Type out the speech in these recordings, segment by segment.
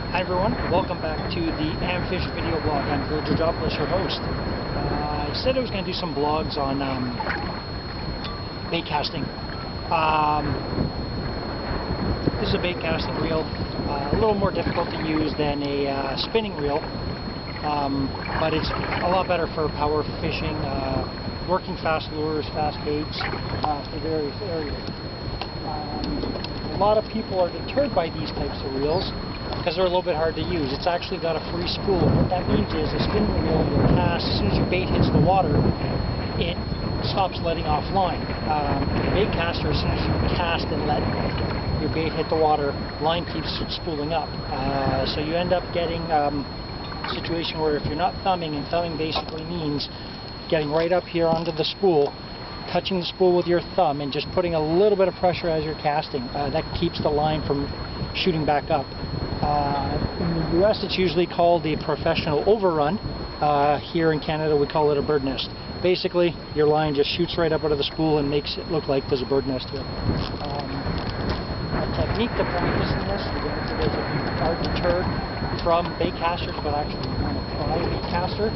Hi everyone, welcome back to the AMFisH video blog. I'm Georgopoulos, your host. I said I was going to do some blogs on bait casting. This is a bait casting reel, a little more difficult to use than a spinning reel, but it's a lot better for power fishing, working fast lures, fast baits for various areas. A lot of people are deterred by these types of reels because they're a little bit hard to use. It's actually got a free spool. What that means is a spinning reel will cast, as soon as your bait hits the water, it stops letting off line. The bait caster, as soon as you cast and let your bait hit the water, line keeps spooling up. So you end up getting a situation where if you're not thumbing, and thumbing basically means getting right up here onto the spool, touching the spool with your thumb and just putting a little bit of pressure as you're casting, that keeps the line from shooting back up. In the US it's usually called a professional overrun. Here in Canada we call it a bird nest. Basically your line just shoots right up out of the spool and makes it look like there's a bird nest here. A technique to practice in this, again, for those of you who are deterred from bait casters but actually want to try a bait caster,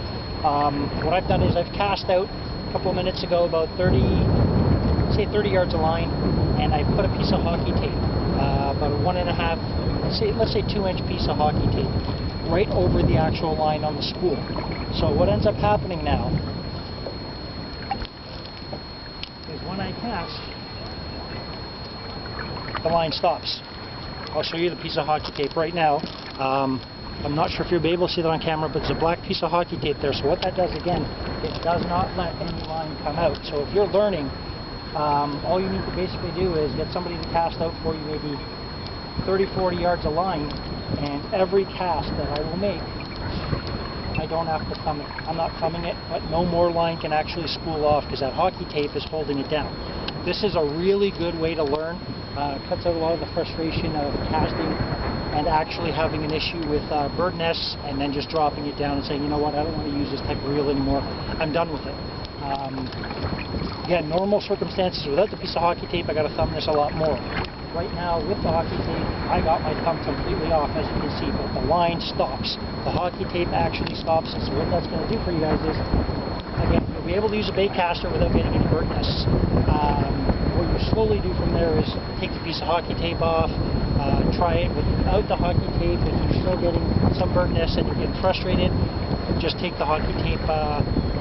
what I've done is I've cast out a couple of minutes ago about 30 yards of line, and I put a piece of hockey tape, about a 1.5, let's say 2-inch piece of hockey tape right over the actual line on the spool. So what ends up happening now is when I cast, the line stops. I'll show you the piece of hockey tape right now. I'm not sure if you'll be able to see that on camera, but there's a black piece of hockey tape there. So what that does, again, it does not let any line come out. So if you're learning, all you need to basically do is get somebody to cast out for you maybe 30-40 yards of line, and every cast that I will make, I don't have to thumb it. I'm not thumbing it, but no more line can actually spool off because that hockey tape is holding it down. This is a really good way to learn. It cuts out a lot of the frustration of casting and actually having an issue with bird nests and then just dropping it down and saying, you know what, I don't want to use this type of reel anymore. I'm done with it. Again, normal circumstances without the piece of hockey tape, I got to thumb this a lot more. Right now, with the hockey tape, I got my thumb completely off, as you can see, but the line stops. The hockey tape actually stops it. So what that's going to do for you guys is, again, you'll be able to use a bait caster without getting any bird nests. What you slowly do from there is take the piece of hockey tape off, try it without the hockey tape. If you're still getting some bird nests and you're getting frustrated, just take the hockey tape,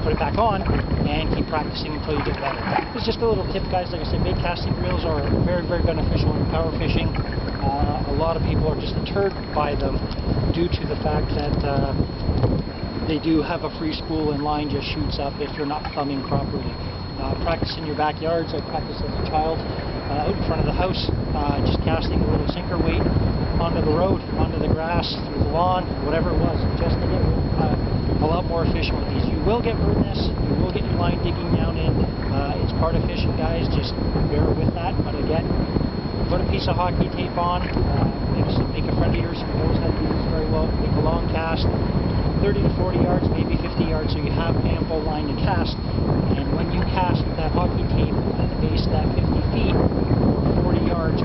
put it back on, and keep practicing until you get better. It's just a little tip, guys. Like I said, bait casting reels are very, very beneficial in power fishing. A lot of people are just deterred by them due to the fact that they do have a free spool and line just shoots up if you're not thumbing properly. Practice in your backyards. I practiced as a child out in front of the house, just casting a little sinker weight onto the road, onto the grass, through the lawn, whatever it was, just to get a lot more efficient with these. You will get bird nests, you will get your line digging down in. It's part of fishing, guys, just bear with that. But again, put a piece of hockey tape on, make a friend of yours who knows how to do this very well, make a long cast, 30 to 40 yards, maybe 50 yards, so you have ample line to cast. And when you cast with that hockey tape at the base of that 50 feet or 40 yards